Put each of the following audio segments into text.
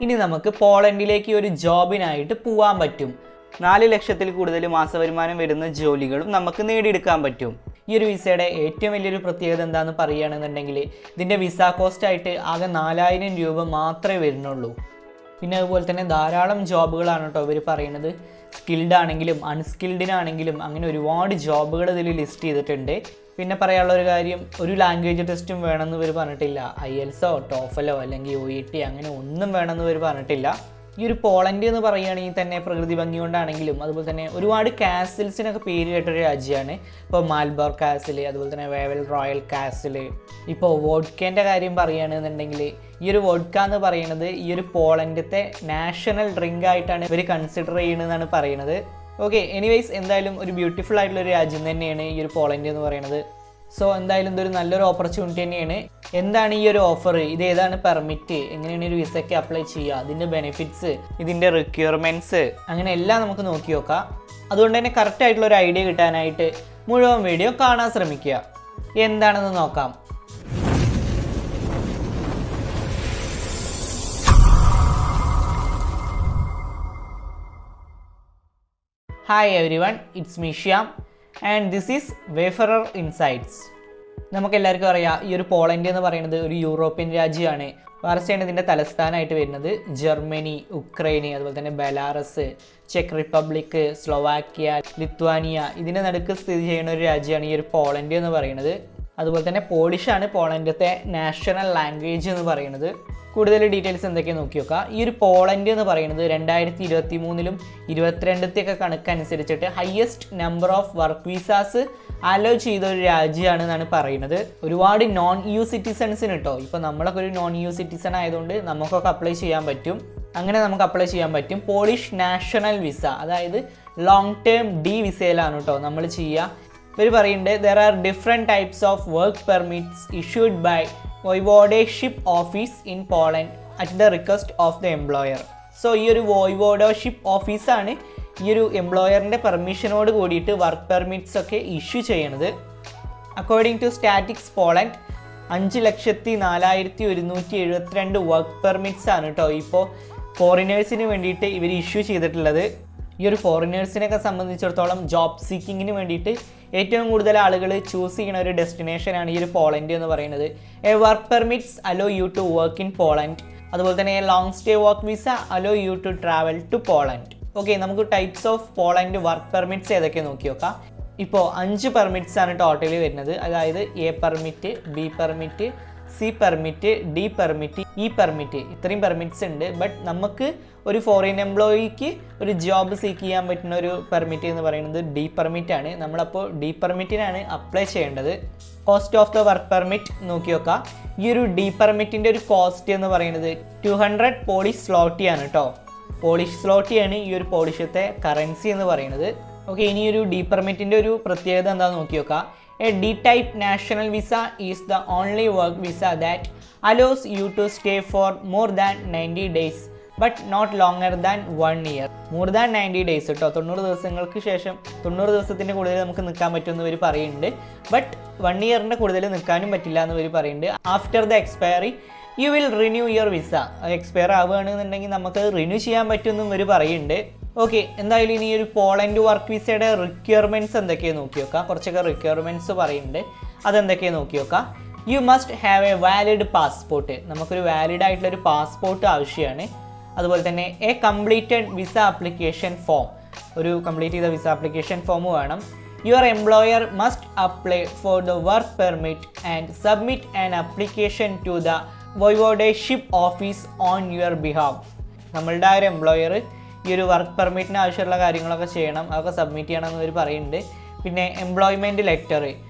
ഇനി നമുക്ക് പോളണ്ടിലേക്ക് ഒരു ജോബിനായിട്ട് പോകാൻ പറ്റും. 4 ലക്ഷത്തിൽ കൂടുതൽ മാസവരുമാനം വരുന്ന ജോലികളും നമുക്ക് നേടിയെടുക്കാൻ പറ്റും. ഈ ഒരു വിസയുടെ ഏറ്റവും വലിയൊരു പ്രത്യേകത എന്താണെന്ന് പറയുകയാണെന്നുണ്ടെങ്കിൽ ഇതിൻ്റെ വിസ കോസ്റ്റ് ആയിട്ട് ആകെ 4000 രൂപ മാത്രമേ വരുന്നുള്ളൂ. പിന്നെ അതുപോലെ തന്നെ ധാരാളം ജോബുകളാണ് കേട്ടോ ഇവർ പറയുന്നത്. സ്കിൽഡ് ആണെങ്കിലും അൺസ്കിൽഡിനാണെങ്കിലും അങ്ങനെ ഒരുപാട് ജോബുകൾ ഇതിൽ ലിസ്റ്റ് ചെയ്തിട്ടുണ്ട്. പിന്നെ പറയാനുള്ള ഒരു കാര്യം, ഒരു ലാംഗ്വേജ് ടെസ്റ്റും വേണമെന്ന് ഇവർ പറഞ്ഞിട്ടില്ല. IELTSോ ടോഫലോ അല്ലെങ്കിൽ OET അങ്ങനെ ഒന്നും വേണമെന്ന് ഇവർ പറഞ്ഞിട്ടില്ല. ഈ ഒരു പോളണ്ട് എന്ന് പറയുകയാണെങ്കിൽ തന്നെ പ്രകൃതി ഭംഗി കൊണ്ടാണെങ്കിലും അതുപോലെ തന്നെ ഒരുപാട് കാസിൽസിനൊക്കെ പേര് കേട്ടൊരു രാജ്യമാണ്. ഇപ്പോൾ മാൽബോർ കാസിൽ, അതുപോലെ തന്നെ വേവൽ റോയൽ കാസിൽ. ഇപ്പോൾ വോഡ്കേൻ്റെ കാര്യം പറയുകയാണെന്നുണ്ടെങ്കിൽ ഈ ഒരു വോഡ്ക എന്ന് പറയുന്നത് ഈ ഒരു പോളണ്ടിലത്തെ നാഷണൽ ഡ്രിങ്ക് ആയിട്ടാണ് ഇവർ കൺസിഡർ ചെയ്യുന്നതെന്നാണ് പറയുന്നത്. ഓക്കെ, എനിവേയ്സ് എന്തായാലും ഒരു ബ്യൂട്ടിഫുൾ ആയിട്ടുള്ളൊരു രാജ്യം തന്നെയാണ് ഈ ഒരു പോളണ്ട് എന്ന് പറയുന്നത്. സോ എന്തായാലും ഇതൊരു നല്ലൊരു ഓപ്പർച്യൂണിറ്റി തന്നെയാണ്. എന്താണ് ഈ ഒരു ഓഫർ, ഇത് ഏതാണ് പെർമിറ്റ്, എങ്ങനെയാണ് ഒരു വിസയ്ക്ക് അപ്ലൈ ചെയ്യുക, അതിൻ്റെ ബെനിഫിറ്റ്സ്, ഇതിൻ്റെ റിക്വയർമെൻറ്റ്സ്, അങ്ങനെ എല്ലാം നമുക്ക് നോക്കി നോക്കാം. അതുകൊണ്ട് തന്നെ കറക്റ്റ് ആയിട്ടുള്ള ഒരു ഐഡിയ കിട്ടാനായിട്ട് മുഴുവൻ വീഡിയോ കാണാൻ ശ്രമിക്കുക. എന്താണെന്ന് നോക്കാം. Hi every one, it's me Shyam and this is wayfarer insights. നമുക്കെല്ലാവർക്കും അറിയാം ഈ ഒരു പോളണ്ട് എന്ന് പറയുന്നത് ഒരു യൂറോപ്യൻ രാജ്യമാണ്. വാർസയാണ് ഇതിൻ്റെ തലസ്ഥാനമായിട്ട് വരുന്നത്. ജർമ്മനി, ഉക്രൈന്, അതുപോലെ തന്നെ Belarus, check republic, Slovakia, Lithuania ഇതിൻ്റെ നടുക്ക് സ്ഥിതി ചെയ്യുന്ന ഒരു രാജ്യമാണ് ഈ ഒരു പോളണ്ട് എന്ന് പറയുന്നത്. അതുപോലെ തന്നെ പോളിഷാണ് പോളണ്ടിലത്തെ നാഷണൽ ലാംഗ്വേജ് എന്ന് പറയുന്നത്. കൂടുതൽ ഡീറ്റെയിൽസ് എന്തൊക്കെയാണ് നോക്കി നോക്കാം. ഈ ഒരു പോളണ്ട് എന്ന് പറയുന്നത് 2023 22 കണക്കനുസരിച്ചിട്ട് highest number of work visas allow ചെയ്ത ഒരു രാജ്യമാണെന്നാണ് പറയുന്നത്. ഒരുപാട് നോൺ EU സിറ്റിസൺസിന് കേട്ടോ. ഇപ്പോൾ നമ്മളൊക്കെ ഒരു നോൺ EU സിറ്റിസൺ ആയതുകൊണ്ട് നമുക്കൊക്കെ അപ്ലൈ ചെയ്യാൻ പറ്റും. അങ്ങനെ നമുക്ക് അപ്ലൈ ചെയ്യാൻ പറ്റും. പോളിഷ് നാഷണൽ വിസ, അതായത് ലോങ് ടേം D വിസയിലാണ് കേട്ടോ നമ്മൾ ചെയ്യുക. ഇവർ പറയുന്നുണ്ട് there are different types of work permits issued by voivodeship office in Poland at the request of the employer. So ഈ ഒരു വോയ്വോഡോഷിപ്പ് ഓഫീസാണ് ഈ ഒരു എംപ്ലോയറിൻ്റെ പെർമിഷനോട് കൂടിയിട്ട് വർക്ക് പെർമിറ്റ്സ് ഒക്കെ ഇഷ്യൂ ചെയ്യണത്. According to statics Poland 5,04,172 work permits ആണ് കേട്ടോ ഇപ്പോൾ ഫോറിനേഴ്സിന് വേണ്ടിയിട്ട് ഇവർ ഇഷ്യൂ ചെയ്തിട്ടുള്ളത്. ഈ ഒരു ഫോറിനേഴ്സിനൊക്കെ സംബന്ധിച്ചിടത്തോളം ജോബ് സീക്കിങ്ങിന് വേണ്ടിയിട്ട് ഏറ്റവും കൂടുതൽ ആളുകൾ ചൂസ് ചെയ്യുന്ന ഒരു ഡെസ്റ്റിനേഷനാണ് ഈ ഒരു പോളണ്ട് എന്ന് പറയുന്നത്. A work permits allow you to work in Poland. അതുപോലെ തന്നെ a long stay work visa allow you to travel to Poland. Okay, നമുക്ക് types of Poland work permits ഏതൊക്കെ നോക്കി നോക്കാം. ഇപ്പോൾ 5 പെർമിറ്റ്സ് ആണ് ടോട്ടലി വരുന്നത്. അതായത് A permit, B permit, C permit, D permit, E permit, ഇത്രയും പെർമിറ്റ്സ് ഉണ്ട്. ബട്ട് നമുക്ക് ഒരു ഫോറിൻ എംപ്ലോയിക്ക് ഒരു ജോബ് സീക്ക് ചെയ്യാൻ പറ്റുന്ന ഒരു പെർമിറ്റ് എന്ന് പറയുന്നത് ഡി പെർമിറ്റ് ആണ്. നമ്മളപ്പോൾ ഡി പെർമിറ്റിനാണ് അപ്ലൈ ചെയ്യേണ്ടത്. Cost of the work permit നോക്കി നോക്കാം. ഈ ഒരു ഡി പെർമിറ്റിൻ്റെ ഒരു കോസ്റ്റ് എന്ന് പറയുന്നത് 200 പോളിഷ് സ്ലോട്ടിയാണ് കേട്ടോ. പോളിഷ് സ്ലോട്ടിയാണ് ഈ ഒരു പോളിഷത്തെ കറൻസി എന്ന് പറയുന്നത്. ഓക്കെ, ഇനി ഒരു ഡി പെർമിറ്റിൻ്റെ ഒരു പ്രത്യേകത എന്താണെന്ന് നോക്കി നോക്കാം. A D-type national visa is the only work visa that allows you to stay for more than 90 days but not longer than 1 year. More than 90 days കേട്ടോ. 90 ദിവസങ്ങൾക്ക് ശേഷം 90 ദിവസത്തിൻ്റെ കൂടുതൽ നമുക്ക് നിൽക്കാൻ പറ്റുമെന്ന് ഇവർ പറയുന്നുണ്ട്. ബട്ട് 1 ഇയറിൻ്റെ കൂടുതൽ നിൽക്കാനും പറ്റില്ല എന്ന് ഇവർ പറയുന്നുണ്ട്. After the expiry you will renew your visa. Expire ആവുകയാണെന്നുണ്ടെങ്കിൽ നമുക്ക് റിന്യൂ ചെയ്യാൻ പറ്റുമെന്നും ഇവർ പറയുന്നുണ്ട്. ഓക്കെ, എന്തായാലും ഇനി ഒരു പോളണ്ട് വർക്ക് വിസയുടെ റിക്വയർമെൻറ്റ്സ് എന്തൊക്കെയാണ് നോക്കി നോക്കാം. കുറച്ചൊക്കെ റിക്വയർമെൻറ്റ്സ് പറയുന്നുണ്ട്, അതെന്തൊക്കെയാണ് നോക്കി നോക്കാം. You must have a valid passport. നമുക്കൊരു വാലിഡ് ആയിട്ടുള്ളൊരു പാസ്പോർട്ട് ആവശ്യമാണ്. അതുപോലെ തന്നെ a completed visa application form, ഒരു കംപ്ലീറ്റ് ചെയ്ത വിസ ആപ്ലിക്കേഷൻ ഫോം വേണം. Your employer must apply for the work permit and submit an application to the voivodeship office on your behalf. നമ്മളുടെ ആ ഒരു എംപ്ലോയർ ഈ ഒരു വർക്ക് പെർമിറ്റിന് ആവശ്യമുള്ള കാര്യങ്ങളൊക്കെ ചെയ്യണം, അതൊക്കെ സബ്മിറ്റ് ചെയ്യണം എന്ന് പറയുന്നുണ്ട്. പിന്നെ employment letter,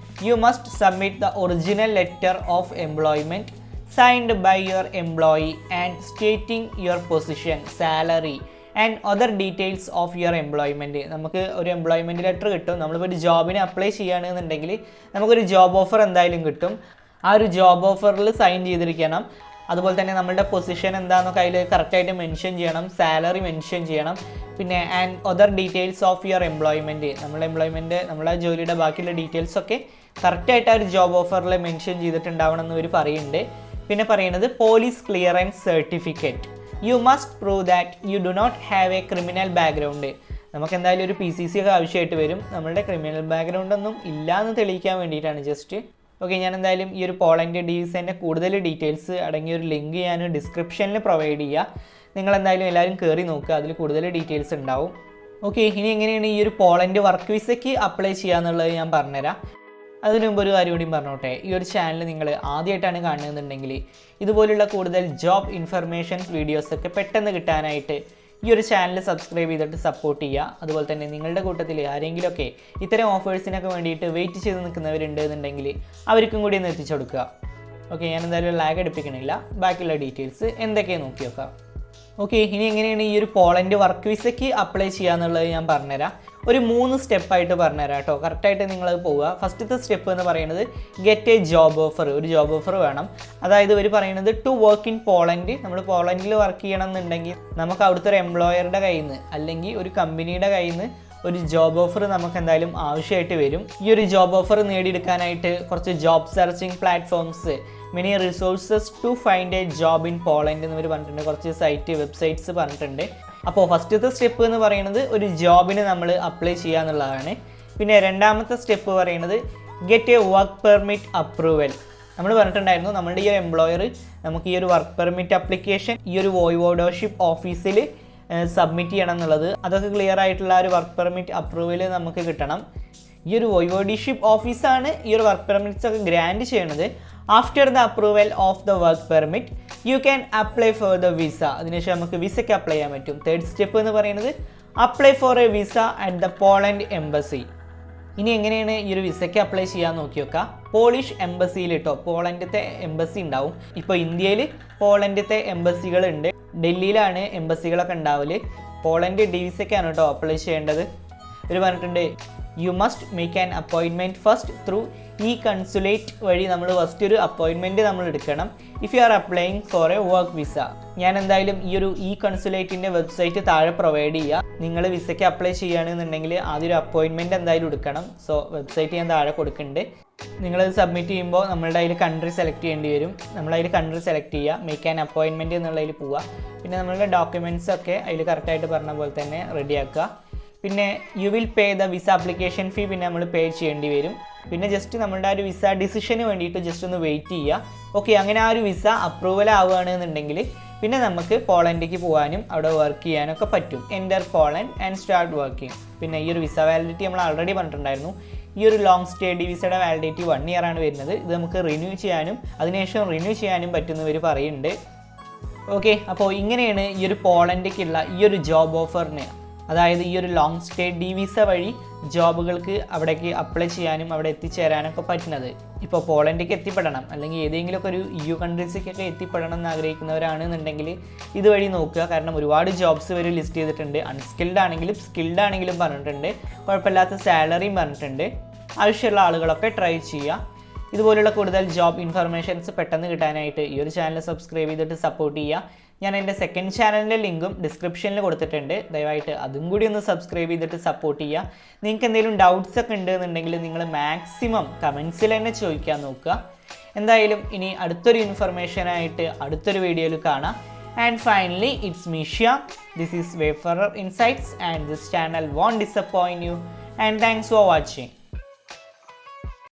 you must submit the original letter of employment signed by your employee and stating your position, salary and other details of your employment. നമുക്ക് ഒരു എംപ്ലോയ്മെൻറ്റ് ലെറ്റർ കിട്ടും. നമ്മളിപ്പോൾ ഒരു ജോബിന് അപ്ലൈ ചെയ്യുകയാണെന്നുണ്ടെങ്കിൽ നമുക്കൊരു ജോബ് ഓഫർ എന്തായാലും കിട്ടും. ആ ഒരു ജോബ് ഓഫറിൽ സൈൻ ചെയ്തിരിക്കണം. അതുപോലെ തന്നെ നമ്മളുടെ പൊസിഷൻ എന്താണെന്നൊക്കെ അതിൽ കറക്റ്റായിട്ട് മെൻഷൻ ചെയ്യണം, സാലറി മെൻഷൻ ചെയ്യണം. പിന്നെ and other details of your employment, നമ്മളെ ജോലിയുടെ ബാക്കിയുള്ള ഡീറ്റെയിൽസൊക്കെ കറക്റ്റായിട്ട് ആ ഒരു ജോബ് ഓഫറിൽ മെൻഷൻ ചെയ്തിട്ടുണ്ടാവണം എന്ന് ഇവർ പറയുന്നുണ്ട്. പിന്നെ പറയുന്നത് police clearance certificate, you must prove that you do not have a criminal background. നമുക്ക് എന്തായാലും ഒരു PCC ഒക്കെ ആവശ്യമായിട്ട് വരും. നമ്മളുടെ ക്രിമിനൽ ബാക്ക്ഗ്രൗണ്ട് ഒന്നും ഇല്ല എന്ന് തെളിയിക്കാൻ വേണ്ടിയിട്ടാണ് ജസ്റ്റ്. ഓക്കെ, ഞാൻ എന്തായാലും ഈ ഒരു പോളണ്ട് ഡിവിസേൻ്റെ കൂടുതൽ ഡീറ്റെയിൽസ് അടങ്ങിയ ഒരു ലിങ്ക് ഞാൻ ഡിസ്ക്രിപ്ഷനിൽ പ്രൊവൈഡ് ചെയ്യുക. നിങ്ങൾ എന്തായാലും എല്ലാവരും കയറി നോക്കുക, അതിൽ കൂടുതൽ ഡീറ്റെയിൽസ് ഉണ്ടാവും. ഓക്കെ, ഇനി എങ്ങനെയാണ് ഈ ഒരു പോളണ്ട് വർക്ക് വിസയ്ക്ക് അപ്ലൈ ചെയ്യുക എന്നുള്ളത് ഞാൻ പറഞ്ഞുതരാം. അതിനു മുമ്പ് ഒരു കാര്യം കൂടി പറഞ്ഞോട്ടെ, ഈ ഒരു ചാനൽ നിങ്ങൾ ആദ്യമായിട്ടാണ് കാണുന്നതെന്നുണ്ടെങ്കിൽ ഇതുപോലുള്ള കൂടുതൽ ജോബ് ഇൻഫർമേഷൻസ് വീഡിയോസൊക്കെ പെട്ടെന്ന് കിട്ടാനായിട്ട് ഈ ഒരു ചാനൽ സബ്സ്ക്രൈബ് ചെയ്തിട്ട് സപ്പോർട്ട് ചെയ്യുക. അതുപോലെ തന്നെ നിങ്ങളുടെ കൂട്ടത്തിൽ ആരെങ്കിലുമൊക്കെ ഇത്തരം ഓഫേഴ്സിനൊക്കെ വേണ്ടിയിട്ട് വെയിറ്റ് ചെയ്ത് നിൽക്കുന്നവരുണ്ട് എന്നുണ്ടെങ്കിൽ അവർക്കും കൂടി ഒന്ന് എത്തിച്ചു കൊടുക്കുക. ഓക്കെ, ഞാൻ എന്തായാലും ലാഗ് അടുപ്പിക്കണില്ല, ബാക്കിയുള്ള ഡീറ്റെയിൽസ് എന്തൊക്കെയാണ് നോക്കി നോക്കാം. ഓക്കെ, ഇനി എങ്ങനെയാണ് ഈ ഒരു പോളണ്ട് വർക്ക് വിസയ്ക്ക് അപ്ലൈ ചെയ്യുക എന്നുള്ളത് ഞാൻ പറഞ്ഞുതരാം. ഒരു 3 സ്റ്റെപ്പായിട്ട് പറഞ്ഞുതരാം കേട്ടോ. കറക്റ്റായിട്ട് നിങ്ങളത് പോവുക. ഫസ്റ്റത്തെ സ്റ്റെപ്പ് എന്ന് പറയുന്നത് ഗെറ്റ് എ ജോബ് ഓഫർ. ഒരു ജോബ് ഓഫർ വേണം. അതായത് ഇവർ പറയുന്നത് ടു വർക്ക് ഇൻ പോളണ്ട്. നമ്മൾ പോളണ്ടിൽ വർക്ക് ചെയ്യണം എന്നുണ്ടെങ്കിൽ നമുക്ക് അവിടുത്തെ ഒരു എംപ്ലോയറുടെ കയ്യിൽ നിന്ന് അല്ലെങ്കിൽ ഒരു കമ്പനിയുടെ കയ്യിൽ നിന്ന് ഒരു ജോബ് ഓഫർ നമുക്ക് എന്തായാലും ആവശ്യമായിട്ട് വരും. ഈ ഒരു ജോബ് ഓഫർ നേടിയെടുക്കാനായിട്ട് കുറച്ച് job searching platforms, many resources to find a job in Poland എന്നിവർ പറഞ്ഞിട്ടുണ്ട്. കുറച്ച് വെബ്സൈറ്റ്സ് പറഞ്ഞിട്ടുണ്ട്. അപ്പോൾ ഫസ്റ്റത്തെ സ്റ്റെപ്പ് എന്ന് പറയുന്നത് ഒരു ജോബിന് നമ്മൾ അപ്ലൈ ചെയ്യുക എന്നുള്ളതാണ്. പിന്നെ രണ്ടാമത്തെ സ്റ്റെപ്പ് പറയുന്നത് get A work permit approval. നമ്മൾ പറഞ്ഞിട്ടുണ്ടായിരുന്നു നമ്മളുടെ ഈ ഒരു എംപ്ലോയർ നമുക്ക് ഈ ഒരു വർക്ക് പെർമിറ്റ് ആപ്ലിക്കേഷൻ ഈ ഒരു വോയ്വോഡോഷിപ്പ് ഓഫീസിൽ സബ്മിറ്റ് ചെയ്യണം എന്നുള്ളത്. അതൊക്കെ ക്ലിയർ ആയിട്ടുള്ള ഒരു വർക്ക് പെർമിറ്റ് അപ്രൂവൽ നമുക്ക് കിട്ടണം. ഈ ഒരു വോയ്വോഡിഷിപ്പ് ഓഫീസാണ് ഈ ഒരു വർക്ക് പെർമിറ്റ്സ് ഒക്കെ ഗ്രാൻഡ് ചെയ്യണത്. After the approval of the work permit you can apply for the visa. അതിനുശേഷം നമുക്ക് വിസയ്ക്ക് അപ്ലൈ ചെയ്യാൻ പറ്റും. തേർഡ് സ്റ്റെപ്പ് എന്ന് പറയുന്നത് apply for A visa at the Poland embassy. ഇനി എങ്ങനെയാണ് ഈ ഒരു വിസയ്ക്ക് അപ്ലൈ ചെയ്യാൻ നോക്കി വെക്കുക. പോളിഷ് എംബസിയിൽ കേട്ടോ, പോളണ്ടിലത്തെ എംബസി ഉണ്ടാവും. ഇപ്പോൾ ഇന്ത്യയിൽ പോളണ്ടിലത്തെ എംബസികളുണ്ട്. ഡൽഹിയിലാണ് എംബസികളൊക്കെ ഉണ്ടാവല്. പോളണ്ട് ഡിവിസയ്ക്കാണ് കേട്ടോ അപ്ലൈ ചെയ്യേണ്ടത്. ഇവർ പറഞ്ഞിട്ടുണ്ട് you must make an appointment first through ഈ കൺസുലേറ്റ് വഴി നമ്മൾ ഫസ്റ്റ് ഒരു അപ്പോയിൻമെൻറ്റ് നമ്മൾ എടുക്കണം. If you are applying four A work visa. ഞാൻ എന്തായാലും ഈ ഒരു കൺസുലേറ്റിൻ്റെ വെബ്സൈറ്റ് താഴെ പ്രൊവൈഡ് ചെയ്യുക. നിങ്ങൾ വിസയ്ക്ക് അപ്ലൈ ചെയ്യുകയാണെന്നുണ്ടെങ്കിൽ ആദ്യം ഒരു അപ്പോയിൻമെൻറ്റ് എന്തായാലും എടുക്കണം. സോ വെബ്സൈറ്റ് ഞാൻ താഴെ കൊടുക്കുന്നുണ്ട്. നിങ്ങളത് സബ്മിറ്റ് ചെയ്യുമ്പോൾ നമ്മളുടെ അതിൽ കൺട്രി സെലക്ട് ചെയ്യേണ്ടി വരും. നമ്മളതിൽ കൺട്രി സെലക്ട് ചെയ്യുക, മേക്ക് ആൻ അപ്പോയിൻമെൻറ്റ് എന്നുള്ളതിൽ പോവുക. പിന്നെ നമ്മളുടെ ഡോക്യുമെൻറ്റ്സ് ഒക്കെ അതിൽ കറക്റ്റായിട്ട് പറഞ്ഞ പോലെ തന്നെ റെഡിയാക്കുക. പിന്നെ you will pay the visa application fee പിന്നെ നമ്മൾ പേ ചെയ്യേണ്ടി വരും. പിന്നെ ജസ്റ്റ് നമ്മളുടെ ആ ഒരു വിസ ഡിസിഷന് വേണ്ടിയിട്ട് ജസ്റ്റ് ഒന്ന് വെയിറ്റ് ചെയ്യുക. ഓക്കെ, അങ്ങനെ ആ ഒരു വിസ അപ്രൂവൽ ആവുകയാണെന്നുണ്ടെങ്കിൽ പിന്നെ നമുക്ക് പോളണ്ടിലേക്ക് പോകാനും അവിടെ വർക്ക് ചെയ്യാനൊക്കെ പറ്റും. Enter Poland and start working. പിന്നെ ഈ ഒരു വിസ വാലിഡിറ്റി നമ്മൾ ഓൾറെഡി പറഞ്ഞിട്ടുണ്ടായിരുന്നു. ഈ ഒരു ലോങ് സ്റ്റേ വിസയുടെ വാലിഡിറ്റി 1 ഇയർ ആണ് വരുന്നത്. ഇത് നമുക്ക് റിന്യൂ ചെയ്യാനും അതിനുശേഷം റിന്യൂ ചെയ്യാനും പറ്റുന്നവർ പറയുന്നുണ്ട്. ഓക്കെ, അപ്പോൾ ഇങ്ങനെയാണ് ഈ ഒരു പോളണ്ടിലേക്കുള്ള ഈ ഒരു ജോബ് ഓഫറിന്, അതായത് ഈ ഒരു ലോങ് സ്റ്റേ വിസ വഴി ജോബുകൾക്ക് അവിടേക്ക് അപ്ലൈ ചെയ്യാനും അവിടെ എത്തിച്ചേരാനൊക്കെ പറ്റുന്നത്. ഇപ്പോൾ പോളണ്ടിലേക്ക് എത്തിപ്പെടണം അല്ലെങ്കിൽ ഏതെങ്കിലുമൊക്കെ ഒരു EU കൺട്രീസിലേക്കൊക്കെ എത്തിപ്പെടണം എന്ന് ആഗ്രഹിക്കുന്നവരാണെന്നുണ്ടെങ്കിൽ ഇതുവഴി നോക്കുക. കാരണം ഒരുപാട് ജോബ്സ് ഇവർ ലിസ്റ്റ് ചെയ്തിട്ടുണ്ട്. അൺസ്കിൽഡ് ആണെങ്കിലും സ്കിൽഡ് ആണെങ്കിലും പറഞ്ഞിട്ടുണ്ട്. കുഴപ്പമില്ലാത്ത സാലറിയും പറഞ്ഞിട്ടുണ്ട്. ആവശ്യമുള്ള ആളുകളൊക്കെ ട്രൈ ചെയ്യുക. ഇതുപോലുള്ള കൂടുതൽ ജോബ് ഇൻഫർമേഷൻസ് പെട്ടെന്ന് കിട്ടാനായിട്ട് ഈ ഒരു ചാനൽ സബ്സ്ക്രൈബ് ചെയ്തിട്ട് സപ്പോർട്ട് ചെയ്യുക. ഞാൻ എൻ്റെ സെക്കൻഡ് ചാനലിൻ്റെ ലിങ്കും ഡിസ്ക്രിപ്ഷനിൽ കൊടുത്തിട്ടുണ്ട്. ദയവായിട്ട് അതും കൂടി ഒന്ന് സബ്സ്ക്രൈബ് ചെയ്തിട്ട് സപ്പോർട്ട് ചെയ്യുക. നിങ്ങൾക്ക് എന്തെങ്കിലും ഡൗട്ട്സ് ഒക്കെ ഉണ്ടെന്നുണ്ടെങ്കിൽ നിങ്ങൾ മാക്സിമം കമൻസിൽ തന്നെ ചോദിക്കാൻ നോക്കുക. എന്തായാലും ഇനി അടുത്തൊരു ഇൻഫർമേഷനായിട്ട് അടുത്തൊരു വീഡിയോയിൽ കാണാം. And finally it's me Shyam. This is Wayfarer Insights and this channel won't disappoint you. And thanks for watching.